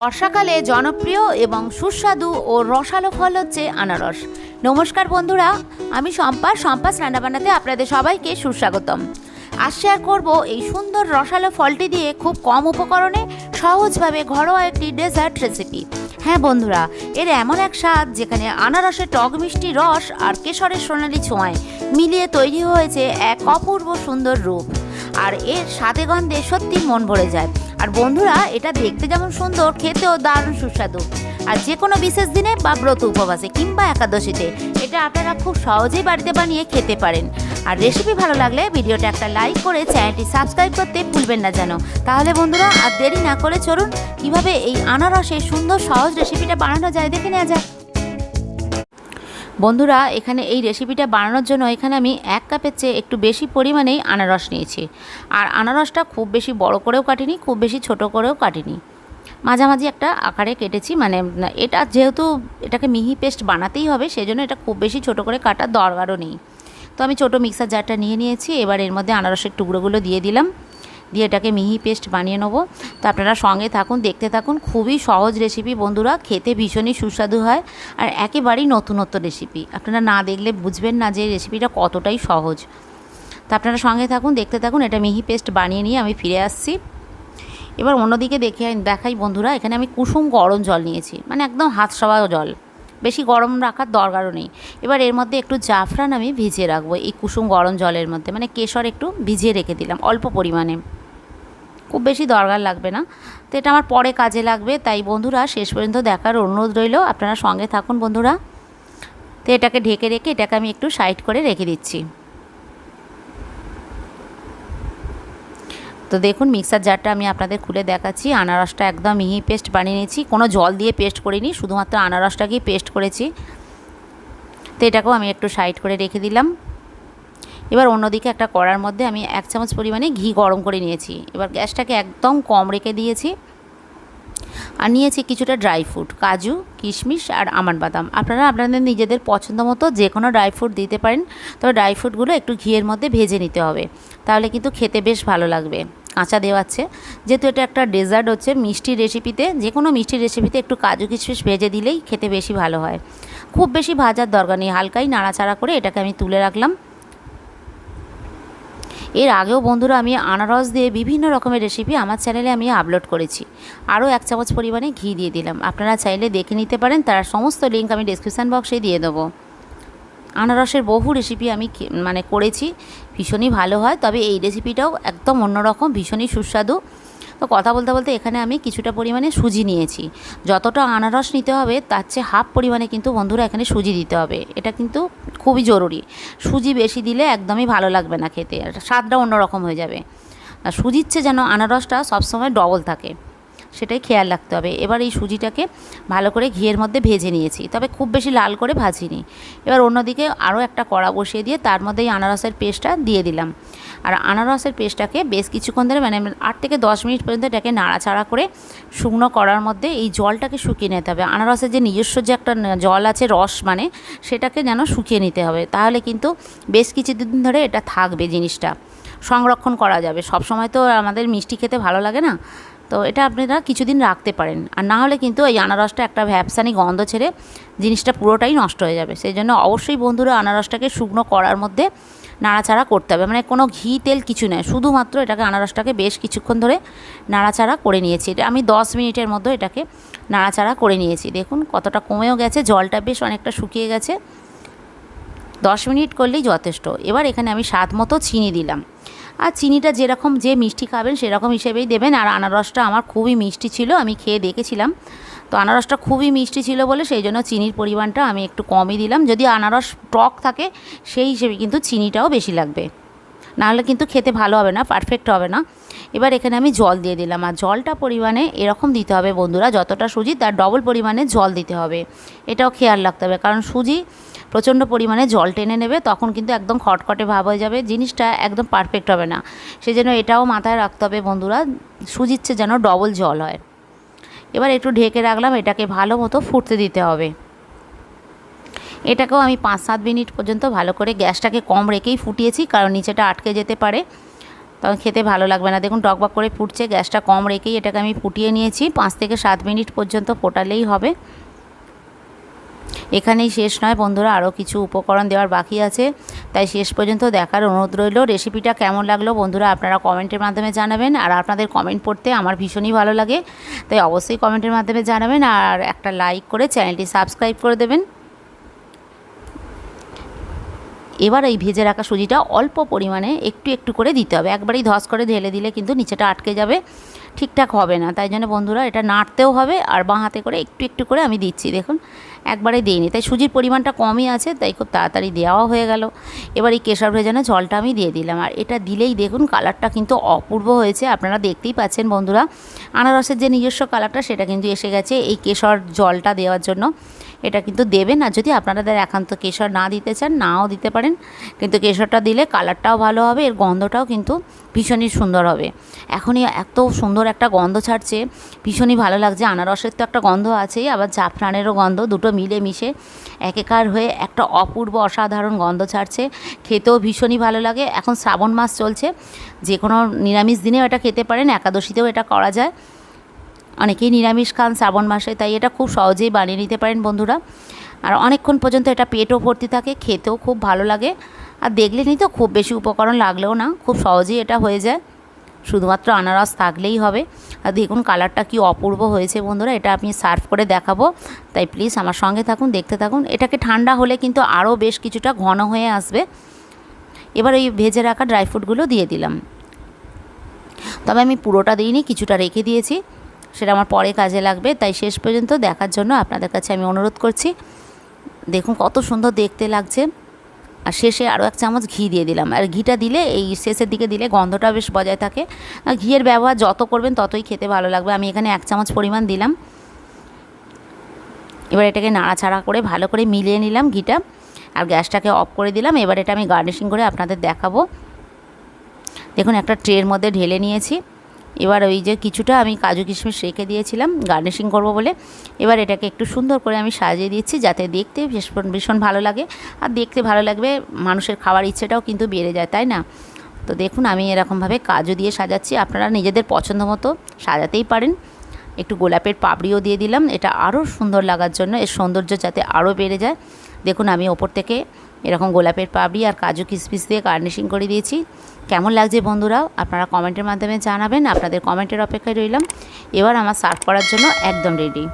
বর্ষাকালে জনপ্রিয় এবং সুস্বাদু ও রসালো ফল হচ্ছে আনারস। নমস্কার বন্ধুরা, আমি সম্পাস রান্নাবান্নাতে আপনাদের সবাইকে সুস্বাগতম। আজ শেয়ার করব এই সুন্দর রসালো ফলটি দিয়ে খুব কম উপকরণে সহজভাবে ঘরোয়া একটি ডেজার্ট রেসিপি। হ্যাঁ বন্ধুরা, এর এমন এক স্বাদ যেখানে আনারসের টক মিষ্টি রস আর কেশরের সোনালি ছোঁয়ায় মিলিয়ে তৈরি হয়েছে এক অপূর্ব সুন্দর রূপ। আর এর স্বাদে গন্ধে সত্যি মন ভরে যায়। আর বন্ধুরা, এটা দেখতে যেমন সুন্দর, খেতেও দারুণ সুস্বাদু। আর যে কোনো বিশেষ দিনে বা ব্রত উপবাসে কিংবা একাদশীতে এটা আপনারা খুব সহজেই বাড়িতে বানিয়ে খেতে পারেন। আর রেসিপি ভালো লাগলে ভিডিওটা একটা লাইক করে চ্যানেলটি সাবস্ক্রাইব করতে ভুলবেন না যেন। তাহলে বন্ধুরা, আর দেরি না করে চলুন কীভাবে এই আনারসের সুন্দর সহজ রেসিপিটা বানানো যায় দেখে নেওয়া যায়। বন্ধুরা, এখানে এই রেসিপিটা বানানোর জন্য এখানে আমি 1 কাপের চেয়ে একটু বেশি পরিমাণেই আনারস নিয়েছি। আর আনারসটা খুব বেশি বড় করেও কাটিনি, খুব বেশি ছোট করেও কাটিনি, মাঝামাঝি একটা আকারে কেটেছি। মানে এটা যেহেতু এটাকে মিহি পেস্ট বানাতেই হবে, সেজন্য এটা খুব বেশি ছোট করে কাটার দরকারও নেই। তো আমি ছোটো মিক্সার জারটা নিয়ে নিয়েছি। এবার এর মধ্যে আনারসের টুকরোগুলো দিয়ে দিলাম, দিয়ে এটাকে মিহি পেস্ট বানিয়ে নেবো। তো আপনারা সঙ্গে থাকুন, দেখতে থাকুন। খুবই সহজ রেসিপি বন্ধুরা, খেতে ভীষণই সুস্বাদু হয় আর একেবারেই নতুনত্ব রেসিপি। আপনারা না দেখলে বুঝবেন না যে রেসিপিটা কতটাই সহজ। তো আপনারা সঙ্গে থাকুন, দেখতে থাকুন। এটা মিহি পেস্ট বানিয়ে নিয়ে আমি ফিরে আসছি। এবার অন্যদিকে দেখাই বন্ধুরা, এখানে আমি কুসুম গরম জল নিয়েছি, মানে একদম হাত সওয়া জল, বেশি গরম রাখার দরকারও নেই। এবার এর মধ্যে একটু জাফরান আমি ভিজিয়ে রাখবো এই কুসুম গরম জলের মধ্যে, মানে কেশর একটু ভিজিয়ে রেখে দিলাম অল্প পরিমাণে, খুব বেশি দরকার লাগবে না। তো এটা আমার পরে কাজে লাগবে, তাই বন্ধুরা শেষ পর্যন্ত দেখার অনুরোধ রইল। আপনারা সঙ্গে থাকুন বন্ধুরা। তো এটাকে ঢেকে রেখে এটাকে আমি একটু সাইড করে রেখে দিচ্ছি। তো দেখুন, মিক্সার জারটা আমি আপনাদের খুলে দেখাচ্ছি। আনারসটা একদম মিহি পেস্ট বানিয়ে নিয়েছি, কোনো জল দিয়ে পেস্ট করিনি, শুধুমাত্র আনারসটাকেই পেস্ট করেছি। তো এটাকেও আমি একটু সাইড করে রেখে দিলাম। এবার অন্যদিকে একটা কড়ার মধ্যে আমি 1 চামচ পরিমাণে ঘি গরম করে নিয়েছি। এবার গ্যাসটাকে একদম কম রেখে দিয়েছি। আর নিয়েছি কিছুটা ড্রাই ফ্রুট, কাজু, কিশমিশ আর আমন্ড বাদাম। আপনারা আপনাদের নিজেদের পছন্দ মতো যে কোনো ড্রাই ফ্রুট দিতে পারেন, তবে ড্রাই ফ্রুটগুলো একটু ঘিয়ের মধ্যে ভেজে নিতে হবে, তাহলে কিন্তু খেতে বেশ ভালো লাগবে। কাঁচা দেওয়াচ্ছে, যেহেতু এটা একটা ডেজার্ট হচ্ছে, মিষ্টি রেসিপিতে, যে কোনো মিষ্টি রেসিপিতে একটু কাজু কিশমিশ ভেজে দিলেই খেতে বেশি ভালো হয়। খুব বেশি ভাজার দরকার নেই, হালকাই নাড়াচাড়া করে এটাকে আমি তুলে রাখলাম। এর আগেও বন্ধুরা আমি আনারস দিয়ে বিভিন্ন রকমের রেসিপি আমার চ্যানেলে আমি আপলোড করেছি। আরও 1 চামচ পরিমাণে ঘি দিয়ে দিলাম, আপনারা চাইলে দেখে নিতে পারেন, তার সমস্ত লিঙ্ক আমি ডেসক্রিপশান বক্সে দিয়ে দেবো। আনারসের বহু রেসিপি আমি করেছি, ভীষণই ভালো হয়, তবে এই রেসিপিটাও একদম অন্যরকম, ভীষণই সুস্বাদু। তো কথা বলতে বলতে এখানে আমি কিছুটা পরিমাণে সুজি নিয়েছি। যতটা আনারস নিতে হবে তার চেয়ে হাফ পরিমাণে কিন্তু বন্ধুরা এখানে সুজি দিতে হবে, এটা কিন্তু খুবই জরুরি। সুজি বেশি দিলে একদমই ভালো লাগবে না খেতে, স্বাদটা অন্যরকম হয়ে যাবে। আর সুজির চেয়ে যেন আনারসটা সবসময় ডবল থাকে, সেটাই খেয়াল রাখতে হবে। এবার এই সুজিটাকে ভালো করে ঘিয়ের মধ্যে ভেজে নিয়েছি, তবে খুব বেশি লাল করে ভাজিনি। এবার অন্যদিকে আরও একটা কড়া বসিয়ে দিয়ে তার মধ্যে এই আনারসের পেস্টটা দিয়ে দিলাম। আর আনারসের পেস্টটাকে বেশ কিছুক্ষণ ধরে, মানে 8 থেকে 10 মিনিট পর্যন্ত এটাকে নাড়াচাড়া করে শুকনো করার মধ্যে এই জলটাকে শুকিয়ে নিতে হবে। আনারসের যে নিজস্ব যে একটা জল আছে, রস মানে, সেটাকে যেন শুকিয়ে নিতে হবে, তাহলে কিন্তু বেশ কিছুদিন ধরে এটা থাকবে, জিনিসটা সংরক্ষণ করা যাবে। সব সময় তো আমাদের মিষ্টি খেতে ভালো লাগে না, তো এটা আপনারা কিছুদিন রাখতে পারেন। আর না হলে কিন্তু এই আনারসটা একটা ভ্যাপসানি গন্ধ ছেড়ে জিনিসটা পুরোটাই নষ্ট হয়ে যাবে। সেই জন্য অবশ্যই বন্ধুরা আনারসটাকে শুকনো করার মধ্যে নাড়াচাড়া করতে হবে, মানে কোনো ঘি তেল কিছু নয়, শুধুমাত্র এটাকে আনারসটাকে বেশ কিছুক্ষণ ধরে নাড়াচাড়া করে নিয়েছি। এটা আমি 10 মিনিটের মধ্যে এটাকে নাড়াচাড়া করে নিয়েছি। দেখুন কতটা কমেও গেছে, জলটা বেশ অনেকটা শুকিয়ে গেছে। 10 মিনিট করলেই যথেষ্ট। এবার এখানে আমি স্বাদ মতো চিনি দিলাম। আর চিনিটা যেরকম যে মিষ্টি খাবেন সেরকম হিসেবেই দেবেন। আর আনারসটা আমার খুবই মিষ্টি ছিল, আমি খেয়ে দেখেছিলাম, তো আনারসটা খুবই মিষ্টি ছিল বলে সেই জন্য চিনির পরিমাণটা আমি একটু কমই দিলাম। যদি আনারস টক থাকে সেই হিসেবে কিন্তু চিনিটাও বেশি লাগবে, নাহলে কিন্তু খেতে ভালো হবে না, পারফেক্ট হবে না। এবার এখানে আমি জল দিয়ে দিলাম। আর জলটা পরিমাণে এরকম দিতে হবে বন্ধুরা, যতটা সুজি তার ডবল পরিমাণে জল দিতে হবে, এটাও খেয়াল রাখতে হবে। কারণ সুজি প্রচণ্ড পরিমাণে জল টেনে নেবে, তখন কিন্তু একদম খটখটে ভাব হয়ে যাবে, জিনিসটা একদম পারফেক্ট হবে না। সেই জন্য এটাও মাথায় রাখতে হবে বন্ধুরা, সুজির চেয়ে যেন ডবল জল হয়। এবার একটু ঢেকে রাখলাম, এটাকে ভালো মতো ফুটতে দিতে হবে। এটাকেও আমি 5-7 মিনিট পর্যন্ত ভালো করে গ্যাসটাকে কম রেখেই ফুটিয়েছি, কারণ নিচেটা আটকে যেতে পারে। তখন খেতে ভালো লাগবে না। দেখুন টকবক করে ফুটছে, গ্যাসটা কম রেখেই এটাকে আমি ফুটিয়ে নিয়েছি। 5 থেকে 7 মিনিট পর্যন্ত ফোটালেই হবে। এখানেই শেষ নয় বন্ধুরা, আরও কিছু উপকরণ দেওয়ার বাকি আছে, তাই শেষ পর্যন্ত দেখার অনুরোধ রইল। রেসিপিটা কেমন লাগলো বন্ধুরা আপনারা কমেন্টের মাধ্যমে জানাবেন, আর আপনাদের কমেন্ট পড়তে আমার ভীষণই ভালো লাগে, তাই অবশ্যই কমেন্টের মাধ্যমে জানাবেন আর একটা লাইক করে চ্যানেলটি সাবস্ক্রাইব করে দেবেন। এবার এই ভেজে রাখা সুজিটা অল্প পরিমাণে একটু একটু করে দিতে হবে, একবারেই ধস করে ঢেলে দিলে কিন্তু নিচেটা আটকে যাবে, ঠিকঠাক হবে না। তাই জন্য বন্ধুরা এটা নাড়তেও হবে, আর বাঁ হাতে করে একটু একটু করে আমি দিচ্ছি। দেখুন একবারে দিইনি, তাই সুজির পরিমাণটা কমই আছে, তাই খুব তাড়াতাড়ি দেওয়াও হয়ে গেল। এবার এই কেশর ভেজানো জলটা আমি দিয়ে দিলাম, আর এটা দিলেই দেখুন কালারটা কিন্তু অপূর্ব হয়েছে, আপনারা দেখতেই পাচ্ছেন বন্ধুরা। আনারসের যে নিজস্ব কালারটা সেটা কিন্তু এসে গেছে এই কেশর জলটা দেওয়ার জন্য। এটা কিন্তু দেবেন, আর যদি আপনাদের একান্ত কেশর না দিতে চান নাও দিতে পারেন, কিন্তু কেশরটা দিলে কালারটাও ভালো হবে, এর গন্ধটাও কিন্তু ভীষণই সুন্দর হবে। এখনই এত সুন্দর একটা গন্ধ ছাড়ছে, ভীষণই ভালো লাগছে। আনারসের তো একটা গন্ধ আছেই, আবার জাফরানেরও গন্ধ, দুটো মিলে মিশে একাকার হয়ে একটা অপূর্ব অসাধারণ গন্ধ ছাড়ছে, খেতেও ভীষণই ভালো লাগে। এখন শ্রাবণ মাস চলছে, যে কোনো নিরামিষ দিনেও এটা খেতে পারেন, একাদশীতেও এটা করা যায়। অনেকেই নিরামিষ খান শ্রাবণ মাসে, তাই এটা খুব সহজেই বানিয়ে নিতে পারেন বন্ধুরা। আর অনেকক্ষণ পর্যন্ত এটা পেটও ভর্তি থাকে, খেতেও খুব ভালো লাগে। আর দেখলেনই তো খুব বেশি উপকরণ লাগলেও না, খুব সহজেই এটা হয়ে যায়, শুধুমাত্র আনারস থাকলেই হবে। আর দেখুন কালারটা কি অপূর্ব হয়েছে বন্ধুরা, এটা আমি সার্ভ করে দেখাবো, তাই প্লিজ আমার সঙ্গে থাকুন, দেখতে থাকুন। এটাকে ঠান্ডা হলে কিন্তু আরও বেশ কিছুটা ঘন হয়ে আসবে। এবার এই ভেজে রাখা ড্রাই ফ্রুটগুলো দিয়ে দিলাম, তবে আমি পুরোটা দিইনি, কিছুটা রেখে দিয়েছি, সেটা আমার পরে কাজে লাগবে। তাই শেষ পর্যন্ত দেখার জন্য আপনাদের কাছে আমি অনুরোধ করছি। দেখুন কত সুন্দর দেখতে লাগছে। আর শেষে আরও 1 চামচ ঘি দিয়ে দিলাম, আর ঘিটা দিলে এই শেষের দিকে দিলে গন্ধটা বেশ বজায় থাকে। আর ঘিয়ের ব্যবহার যত করবেন ততই খেতে ভালো লাগবে। আমি এখানে 1 চামচ পরিমাণ দিলাম। এবার এটাকে নাড়াচাড়া করে ভালো করে মিলিয়ে নিলাম ঘিটা, আর গ্যাসটাকে অফ করে দিলাম। এবার এটা আমি গার্নিশিং করে আপনাদের দেখাবো। দেখুন একটা ট্রের মধ্যে ঢেলে নিয়েছি। এবার ওই যে কিছুটা আমি কাজু কিশমিশ রেখে দিয়েছিলাম গার্নিশিং করব বলে, এবার এটাকে একটু সুন্দর করে আমি সাজিয়ে দিচ্ছি, যাতে দেখতে ভীষণ ভালো লাগে। আর দেখতে ভালো লাগবে, মানুষের খাওয়ার ইচ্ছেটাও কিন্তু বেড়ে যায়, তাই না? তো দেখুন আমি এরকমভাবে কাজু দিয়ে সাজাচ্ছি, আপনারা নিজেদের পছন্দ মতো সাজাতেই পারেন। একটু গোলাপের পাপড়িও দিয়ে দিলাম, এটা আরও সুন্দর লাগার জন্য, এর সৌন্দর্য যাতে আরও বেড়ে যায়। দেখুন আমি ওপর থেকে এরকম গোলাপের পাপড়ি আর কাজু কিশমিশ দিয়ে গার্নিশিং করে দিয়েছি। কেমন লাগছে বন্ধুরা আপনারা কমেন্টের মাধ্যমে জানাবেন, আপনাদের কমেন্টের অপেক্ষায় রইলাম। এবার আমার সার্ভ করার জন্য একদম রেডি।